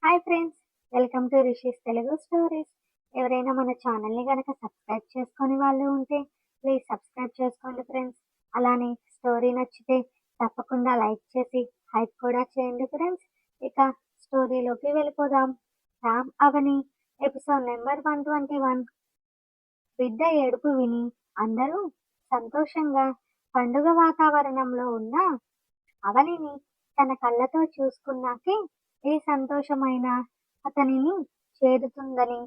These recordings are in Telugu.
Hi friends, welcome to rishis Telugu stories. ఎవరైనా మన ఛానల్ని కనుక సబ్స్క్రైబ్ చేసుకొని వాళ్ళు ఉంటే ప్లీజ్ సబ్స్క్రైబ్ చేసుకోండి ఫ్రెండ్స్. అలానే స్టోరీ నచ్చితే తప్పకుండా లైక్ చేసి హైప్ కూడా చేయండి ఫ్రెండ్స్. ఇక స్టోరీలోకి వెళ్ళిపోదాం. రామ్ అవని ఎపిసోడ్ నెంబర్ 121. బిడ్డ ఏడుపు విని అందరూ సంతోషంగా పండుగ వాతావరణంలో ఉన్న అవనిని తన కళ్ళతో చూసుకున్నాకే ఏ సంతోషమైనా అతనిని చేరుతుందని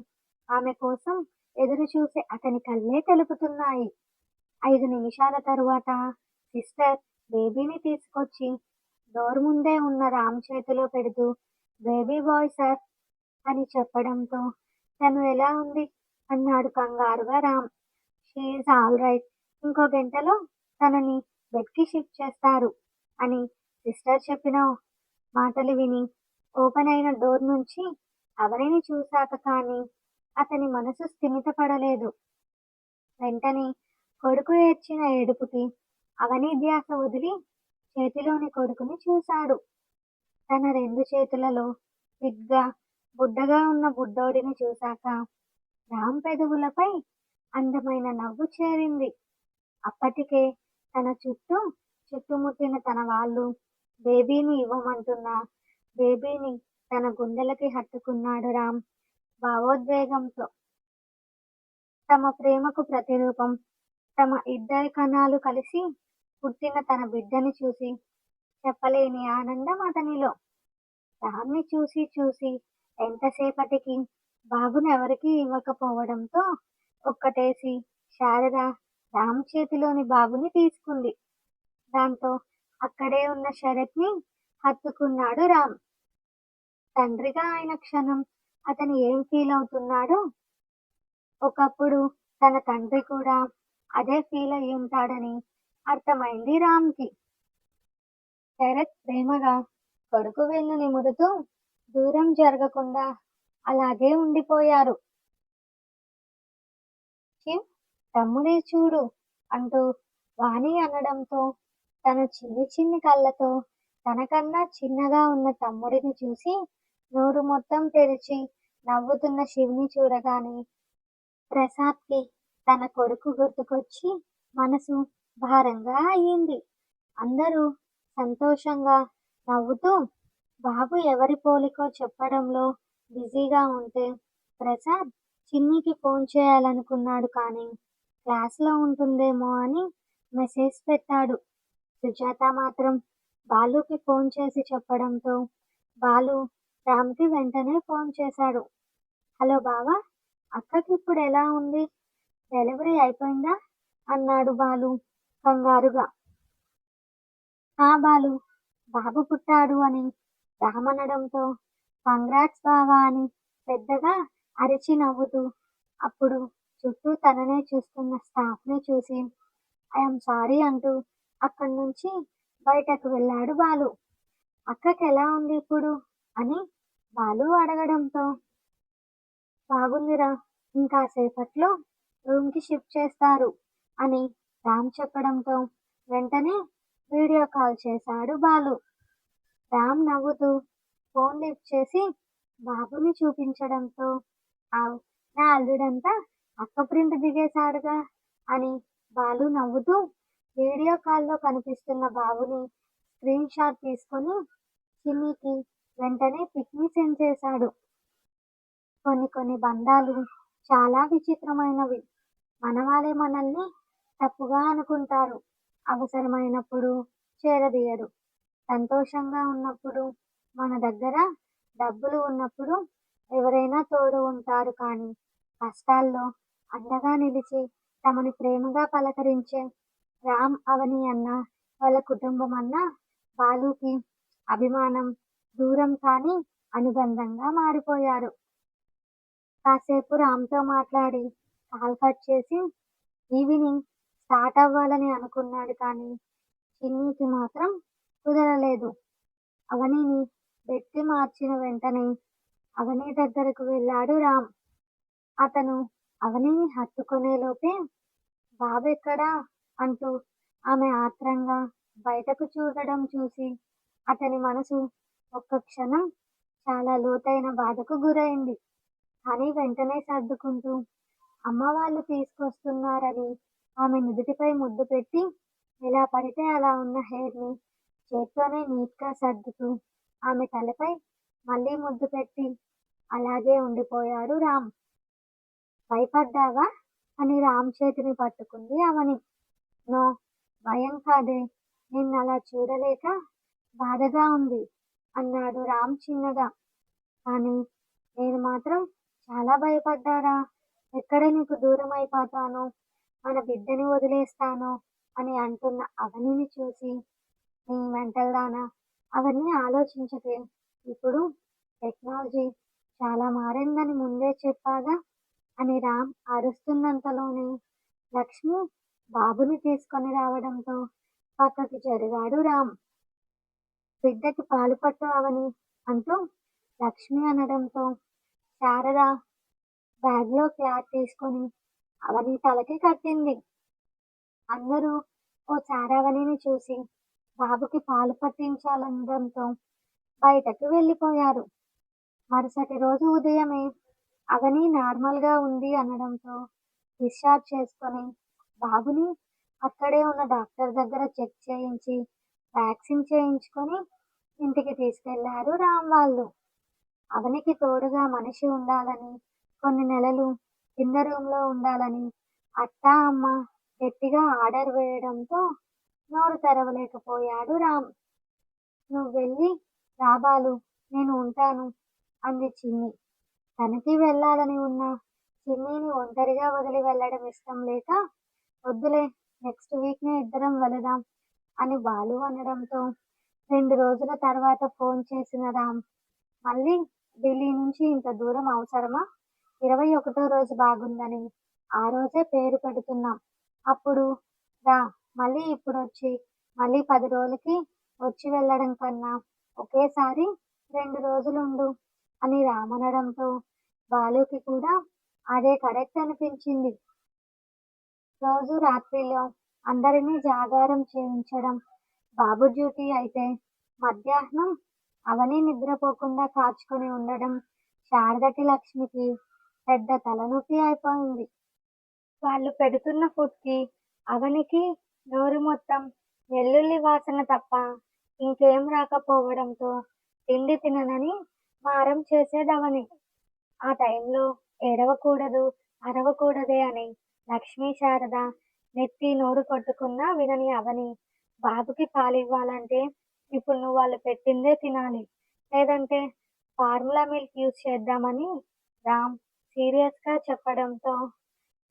ఆమె కోసం ఎదురు చూసే అతని కళ్ళే తెలుపుతున్నాయి. 5 నిమిషాల తరువాత సిస్టర్ బేబీని తీసుకొచ్చి డోర్ ముందే ఉన్న రామ్ చేతిలో పెడుతూ బేబీ బాయ్ సార్ అని చెప్పడంతో తను ఎలా ఉంది అన్నాడు కంగారుగా రామ్. షీఈస్ ఆల్ రైట్, ఇంకో గంటలో తనని బెడ్కి షిఫ్ట్ చేస్తారు అని సిస్టర్ చెప్పిన మాటలు విని ఓపెన్ అయిన డోర్ నుంచి అవనిని చూశాక కానీ అతని మనసు స్థిమితపడలేదు. వెంటనే కొడుకు ఏడ్చిన ఏడుపుకి అవని ధ్యాస వదిలి చేతిలోని కొడుకుని చూశాడు. తన 2 చేతులలో బిగ్గా బుడ్డగా ఉన్న బుడ్డోడిని చూశాక రామ్ పెదవులపై అందమైన నవ్వు చేరింది. అప్పటికే తన చుట్టుముట్టిన తన వాళ్ళు బేబీని ఇవ్వమంటున్నా బేబీని తన గుండెలకి హత్తుకున్నాడు రామ్ భావోద్వేగంతో. తమ ప్రేమకు ప్రతిరూపం తమ ఇద్దరి కణాలు కలిసి పుట్టిన తన బిడ్డని చూసి చెప్పలేని ఆనందం అతనిలో. రామ్ని చూసి చూసి ఎంతసేపటికి బాబుని ఎవరికీ ఇవ్వకపోవడంతో ఒక్కటేసి శారద రామ్ చేతిలోని బాబుని తీసుకుంది. దాంతో అక్కడే ఉన్న శరత్ని హత్తుకున్నాడు రామ్. తండ్రిగా అయిన క్షణం అతను ఏం ఫీల్ అవుతున్నాడో ఒకప్పుడు తన తండ్రి కూడా అదే ఫీల్ అయి ఉంటాడని అర్థమైంది రామ్కి. శరత్ ప్రేమగా కొడుకు వెన్ను నిమురుతూ దూరం జరగకుండా అలాగే ఉండిపోయారు. శివ్, తమ్ముడే చూడు అంటూ వాణి అనడంతో తన చిన్ని కళ్ళతో తనకన్నా చిన్నగా ఉన్న తమ్ముడిని చూసి నోరు మొత్తం తెరిచి నవ్వుతున్న శివ్ని చూడగానే ప్రసాద్కి తన కొడుకు గుర్తుకొచ్చి మనసు భారంగా అయ్యింది. అందరూ సంతోషంగా నవ్వుతూ బాబు ఎవరి పోలికో చెప్పడంలో బిజీగా ఉంటే ప్రసాద్ చిన్నికి ఫోన్ చేయాలనుకున్నాడు కానీ క్లాస్లో ఉంటుందేమో అని మెసేజ్ పెట్టాడు. సుజాత మాత్రం బాలుకి ఫోన్ చేసి చెప్పడంతో బాలు రామ్కి వెంటనే ఫోన్ చేశాడు. హలో బావా, అక్కకి ఇప్పుడు ఎలా ఉంది? డెలివరీ అయిపోయిందా అన్నాడు బాలు కంగారుగా. బాలు, బాబు పుట్టాడు అని రామనడంతో కంగ్రాట్స్ బావా అని పెద్దగా అరిచి నవ్వుతూ అప్పుడు చుట్టూ తననే చూస్తున్న స్టాఫ్ని చూసి ఐఎమ్ సారీ అంటూ అక్కడి నుంచి బయటకు వెళ్ళాడు బాలు. అక్కకి ఎలా ఉంది ఇప్పుడు అని బాలు అడగడంతో బాగుందిరా, ఇంకాసేపట్లో రూమ్కి షిఫ్ట్ చేస్తారు అని రామ్ చెప్పడంతో వెంటనే వీడియో కాల్ చేశాడు బాలు. రామ్ నవ్వుతూ ఫోన్ లిఫ్ట్ చేసి బాబుని చూపించడంతో నా అల్లుడంతా అక్క ప్రింట్ దిగేశాడుగా అని బాలు నవ్వుతూ వీడియో కాల్లో కనిపిస్తున్న బాబుని స్క్రీన్ షాట్ తీసుకొని చిన్నికి వెంటనే పిక్ని సెండ్ చేశాడు. కొన్ని బంధాలు చాలా విచిత్రమైనవి. మనవాళ్ళే మనల్ని తప్పుగా అనుకుంటారు. అవసరమైనప్పుడు చేరదీయరు. సంతోషంగా ఉన్నప్పుడు మన దగ్గర డబ్బులు ఉన్నప్పుడు ఎవరైనా తోడు ఉంటారు కానీ కష్టాల్లో అండగా నిలిచి తమని ప్రేమగా పలకరించే రామ్ అవని అన్న వాళ్ళ కుటుంబం అన్న బాలుకి అభిమానం దూరం కాని అనుబంధంగా మారిపోయారు. కాసేపు రామ్తో మాట్లాడి కాల్ కట్ చేసి ఈవినింగ్ స్టార్ట్ అవ్వాలని అనుకున్నాడు కానీ చిన్నికి మాత్రం కుదరలేదు. అవనిని బెట్టి మార్చిన వెంటనే అవని దగ్గరకు వెళ్ళాడు రామ్. అతను అవనిని హత్తుకునేలోపే బాబెక్కడా అంటూ ఆమె ఆత్రంగా బయటకు చూడడం చూసి అతని మనసు ఒక్క క్షణం చాలా లోతైన బాధకు గురైంది. కానీ వెంటనే సర్దుకుంటూ అమ్మ వాళ్ళు తీసుకొస్తున్నారని ఆమె నుదుటిపై ముద్దు పెట్టి ఎలా పడితే అలా ఉన్న హెయిర్‌ని చేత్తోనే నీట్‌గా సర్దుతూ ఆమె తలపై మళ్ళీ ముద్దు పెట్టి అలాగే ఉండిపోయాడు రామ్. భయపడ్డావా? అని రామ్ చేతిని పట్టుకుంది అవని. నో, భయం కాదే, నిన్నలా చూడలేక బాధగా ఉంది అన్నాడు రామ్ చిన్నగా. కానీ నేను మాత్రం చాలా భయపడ్డారా, ఎక్కడ నీకు దూరం అయిపోతానో, మన బిడ్డని వదిలేస్తానో అని అంటున్న అవనిని చూసి, నీ మెంటల్ దానా, అవన్నీ ఆలోచించకే, ఇప్పుడు టెక్నాలజీ చాలా మారిందని ముందే చెప్పాగా అని రామ్ అరుస్తున్నంతలోనే లక్ష్మి బాబుని తీసుకొని రావడంతో పక్కకి జరిగాడు రామ్. బిడ్డకి పాలు పట్టు అవని అంటూ లక్ష్మి అనడంతో శారద బ్యాగ్లో క్లాత్ తీసుకొని అవని తలకి కట్టింది. అందరూ ఓసారి అవనిని చూసి బాబుకి పాలు పట్టించాలనడంతో బయటకు వెళ్ళిపోయారు. మరుసటి రోజు ఉదయమే అవని నార్మల్గా ఉంది అనడంతో డిశ్చార్జ్ చేసుకొని బాబుని అక్కడే ఉన్న డాక్టర్ దగ్గర చెక్ చేయించి వ్యాక్సిన్ చేయించుకొని ఇంటికి తీసుకెళ్లారు రామ్ వాళ్ళు. అవనికి తోడుగా మనిషి ఉండాలని, కొన్ని నెలలు కింద రూమ్లో ఉండాలని అత్త అమ్మ గట్టిగా ఆర్డర్ వేయడంతో నోరు తెరవలేకపోయాడు రామ్. నువ్వు వెళ్ళి రా బాలు, నేను ఉంటాను అంది చిన్ని. తనకి వెళ్ళాలని ఉన్న చిన్నీని ఒంటరిగా వదిలి వెళ్ళడం ఇష్టం లేక, వద్దులే, నెక్స్ట్ వీక్నే ఇద్దరం వెళదాం అని బాలు అనడంతో 2 రోజుల తర్వాత ఫోన్ చేసిన రామ్, మళ్ళీ ఢిల్లీ నుంచి ఇంత దూరం అవసరమా, 21వ రోజు బాగుందని ఆ రోజే పేరు పెడుతున్నాం, అప్పుడు రా, మళ్ళీ ఇప్పుడొచ్చి మళ్ళీ 10 రోజులకి వచ్చి వెళ్ళడం కన్నా ఒకేసారి 2 రోజులుండు అని రామనడంతో బాలుకి కూడా అదే కరెక్ట్ అనిపించింది. రోజు రాత్రిలో అందరినీ జాగారం చేయించడం బాబు డ్యూటీ అయితే, మధ్యాహ్నం అవని నిద్రపోకుండా కాచుకొని ఉండడం శారదకి లక్ష్మికి పెద్ద తలనొప్పి అయిపోయింది. వాళ్ళు పెడుతున్న ఫుడ్కి అవనికి నోరు మొత్తం వెల్లుల్లి వాసన తప్ప ఇంకేం రాకపోవడంతో తిండి తిననని మారం చేసేదవని. ఆ టైంలో ఏడవకూడదు, అరవకూడదే అని లక్ష్మీ శారద నెత్తి నోరు కొట్టుకున్నా వినని అవని, బాబుకి పాలివ్వాలంటే ఇప్పుడు నువ్వు వాళ్ళు పెట్టిందే తినాలి, లేదంటే ఫార్ములా మిల్క్ యూజ్ చేద్దామని రామ్ సీరియస్గా చెప్పడంతో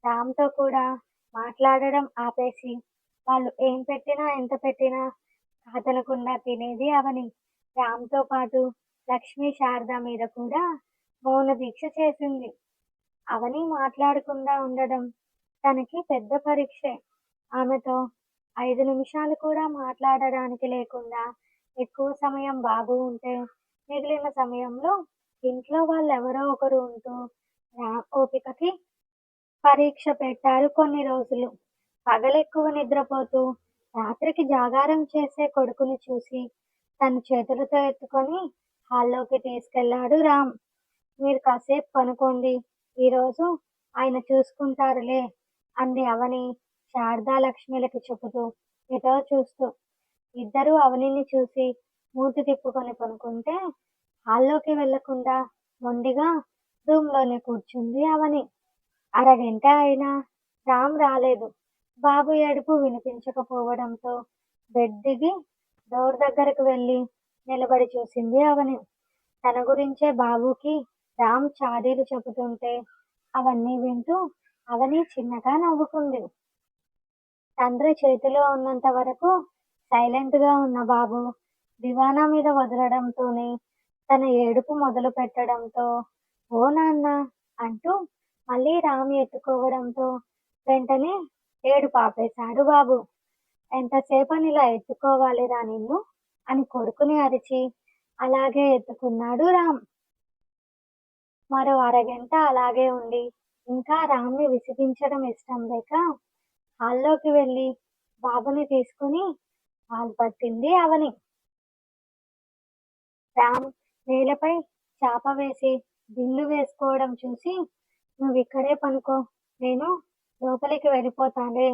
రామ్తో కూడా మాట్లాడడం ఆపేసి వాళ్ళు ఏం పెట్టినా ఎంత పెట్టినా కాదనకుండా తినేది అవని. రామ్తో పాటు లక్ష్మీ శారద మీద కూడా మౌన దీక్ష చేసింది. అవని మాట్లాడకుండా ఉండడం తనకి పెద్ద పరీక్షే. ఆమెతో 5 నిమిషాలు కూడా మాట్లాడడానికి లేకుండా ఎక్కువ సమయం బాబు ఉంటే, మిగిలిన సమయంలో ఇంట్లో వాళ్ళెవరో ఒకరు ఉంటూ ఓపికకి పరీక్ష పెట్టారు కొన్ని రోజులు. పగలెక్కువ నిద్రపోతూ రాత్రికి జాగారం చేసే కొడుకుని చూసి తన చేతులతో ఎత్తుకొని హాల్లోకి తీసుకెళ్లాడు రామ్. మీరు కాసేపు పనుకోండి, ఈరోజు ఆయన చూసుకుంటారులే అంది అవని శారదా లక్ష్మిలకి చెబుతూ ఎటో చూస్తూ. ఇద్దరూ అవనిని చూసి మూతి తిప్పుకొని పనుకుంటే హాల్లోకి వెళ్లకుండా మొండిగా రూమ్లోనే కూర్చుంది అవని. అరగంట అయినా రామ్ రాలేదు. బాబు ఏడుపు వినిపించకపోవడంతో బెడ్ దిగి డోర్ దగ్గరకు వెళ్ళి నిలబడి చూసింది అవని. తన గురించే బాబుకి రామ్ చాడీలు చెబుతుంటే అవన్నీ వింటూ అవని చిన్నగా నవ్వుకుంది. తండ్రి చేతిలో ఉన్నంత వరకు సైలెంట్గా ఉన్న బాబు దివానా మీద వదలడంతోనే తన ఏడుపు మొదలు పెట్టడంతో ఓ నాన్న అంటూ మళ్ళీ రామ్ ఎత్తుకోవడంతో వెంటనే ఏడుపు ఆపేశాడు బాబు. ఎంతసేపని ఇలా ఎత్తుకోవాలిరా నిన్ను అని కొడుకుని అరిచి అలాగే ఎత్తుకున్నాడు రామ్. మరో అరగంట అలాగే ఉండి ఇంకా రామ్ని విసిగించడం ఇష్టం లేక హాల్లోకి వెళ్ళి బాబుని తీసుకుని పాలు పట్టింది అవని. రామ్ నేలపై చాప వేసి దిండు వేసుకోవడం చూసి నువ్విక్కడే పనుకో, నేను లోపలికి వెళ్ళిపోతాలే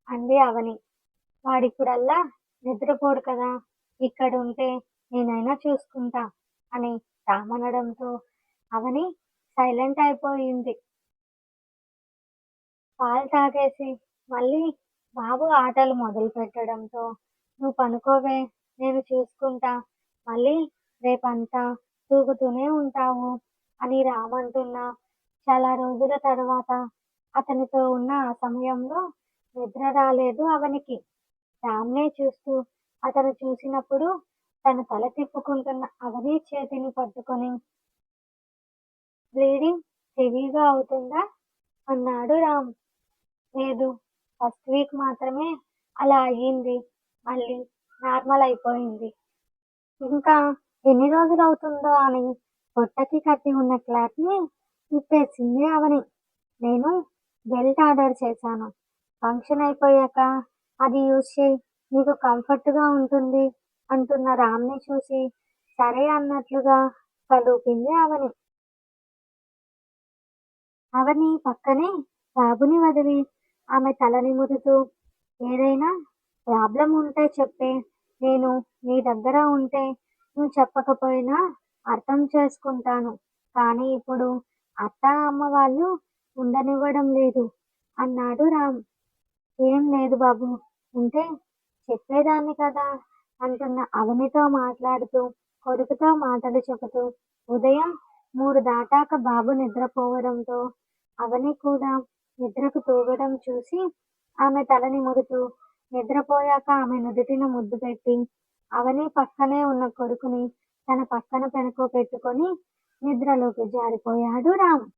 అంది అవని. వాడిప్పుడల్లా నిద్రపోడు కదా, ఇక్కడుంటే నేనైనా చూసుకుంటా అని రామనడంతో అవని సైలెంట్ అయిపోయింది. పాలు తాగేసి మళ్ళీ బాబు ఆటలు మొదలు పెట్టడంతో నువ్వు పనుకోవే, నేను చూసుకుంటా, మళ్ళీ రేపంతా తూగుతూనే ఉంటావు అని రామంటున్నా చాలా రోజుల తర్వాత అతనితో ఉన్న ఆ సమయంలో నిద్ర రాలేదు అవనికి. రామ్నే చూస్తూ అతను చూసినప్పుడు తన తల తిప్పుకుంటున్న అవని చేతిని పట్టుకొని బ్లీడింగ్ హెవీగా అవుతుందా అన్నాడు రామ్. లేదు, ఫస్ట్ వీక్ మాత్రమే అలా అయ్యింది, మళ్ళీ నార్మల్ అయిపోయింది. ఇంకా ఎన్ని రోజులు అవుతుందో అని పొట్టకి కట్టి ఉన్న క్లాత్ని విప్పేసింది అవని. నేను బెల్ట్ ఆర్డర్ చేశాను, ఫంక్షన్ అయిపోయాక అది యూజ్ చేయి, నీకు కంఫర్ట్గా ఉంటుంది అంటున్న రామ్ని చూసి సరే అన్నట్లుగా తలూపింది అవని. అవని పక్కనే బాబుని వదిలి ఆమె తల నిమురుతూ ఏదైనా ప్రాబ్లం ఉంటే చెప్పే, నేను నీ దగ్గర ఉంటే నువ్వు చెప్పకపోయినా అర్థం చేసుకుంటాను, కానీ ఇప్పుడు అత్త అమ్మ వాళ్ళు ఉండనివ్వడం లేదు అన్నాడు రామ్. ఏం లేదు బాబు, ఉంటే చెప్పేదాన్ని కదా అంటున్న అవనితో మాట్లాడుతూ కొడుకుతో మాటలు చెబుతూ ఉదయం 3 దాటాక బాబు నిద్రపోవడంతో అవని కూడా నిద్రకు తూగడం చూసి ఆమె తల నిమురుతూ నిద్రపోయాక ఆమె నుదుటిన ముద్దు పెట్టి అవని పక్కనే ఉన్న కొడుకుని తన పక్కన పెట్టుకొని నిద్రలోకి జారిపోయాడు రామ్.